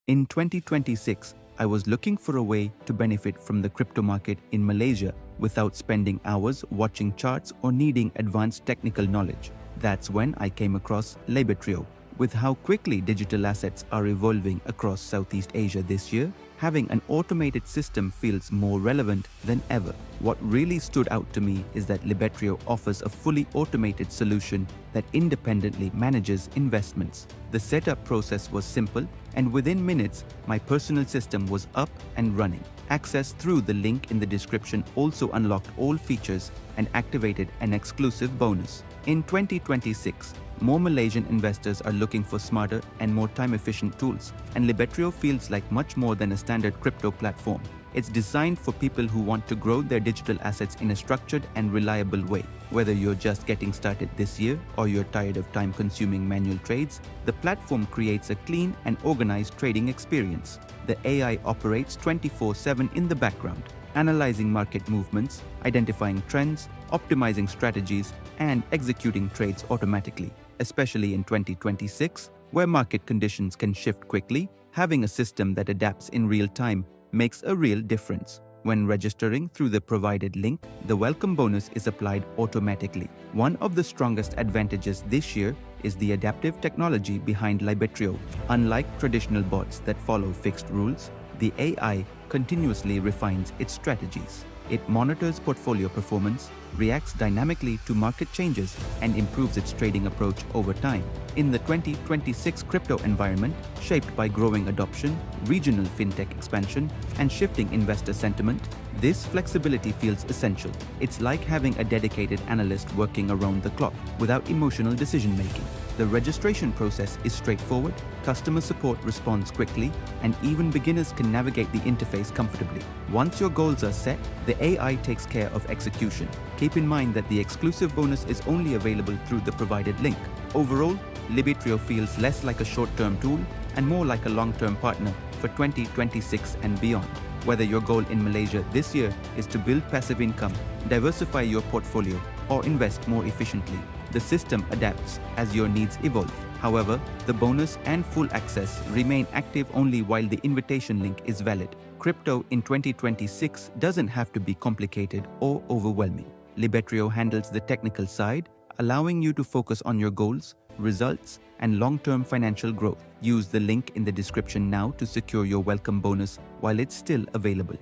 In 2026, I was looking for a way to benefit from the crypto market in Malaysia without spending hours watching charts or needing advanced technical knowledge. That's when I came across Libetrio. With how quickly digital assets are evolving across Southeast Asia this year, having an automated system feels more relevant than ever. What really stood out to me is that Libetrio offers a fully automated solution that independently manages investments. The setup process was simple, and within minutes, my personal system was up and running. Access through the link in the description also unlocked all features and activated an exclusive bonus. In 2026, more Malaysian investors are looking for smarter and more time-efficient tools, and Libetrio feels like much more than a standard crypto platform. It's designed for people who want to grow their digital assets in a structured and reliable way. Whether you're just getting started this year or you're tired of time-consuming manual trades, the platform creates a clean and organized trading experience. The AI operates 24/7 in the background, analyzing market movements, identifying trends, optimizing strategies, and executing trades automatically. Especially in 2026, where market conditions can shift quickly, having a system that adapts in real time makes a real difference. When registering through the provided link, the welcome bonus is applied automatically. One of the strongest advantages this year is the adaptive technology behind Libetrio. Unlike traditional bots that follow fixed rules, the AI continuously refines its strategies. It monitors portfolio performance, reacts dynamically to market changes, and improves its trading approach over time. In the 2026 crypto environment, shaped by growing adoption, regional fintech expansion, and shifting investor sentiment, this flexibility feels essential. It's like having a dedicated analyst working around the clock without emotional decision-making. The registration process is straightforward, customer support responds quickly, and even beginners can navigate the interface comfortably. Once your goals are set, the AI takes care of execution. Keep in mind that the exclusive bonus is only available through the provided link. Overall, Libetrio feels less like a short-term tool and more like a long-term partner for 2026 and beyond. Whether your goal in Malaysia this year is to build passive income, diversify your portfolio, or invest more efficiently, the system adapts as your needs evolve. However, the bonus and full access remain active only while the invitation link is valid. Crypto in 2026 doesn't have to be complicated or overwhelming. Libetrio handles the technical side, allowing you to focus on your goals, results, and long-term financial growth. Use the link in the description now to secure your welcome bonus while it's still available.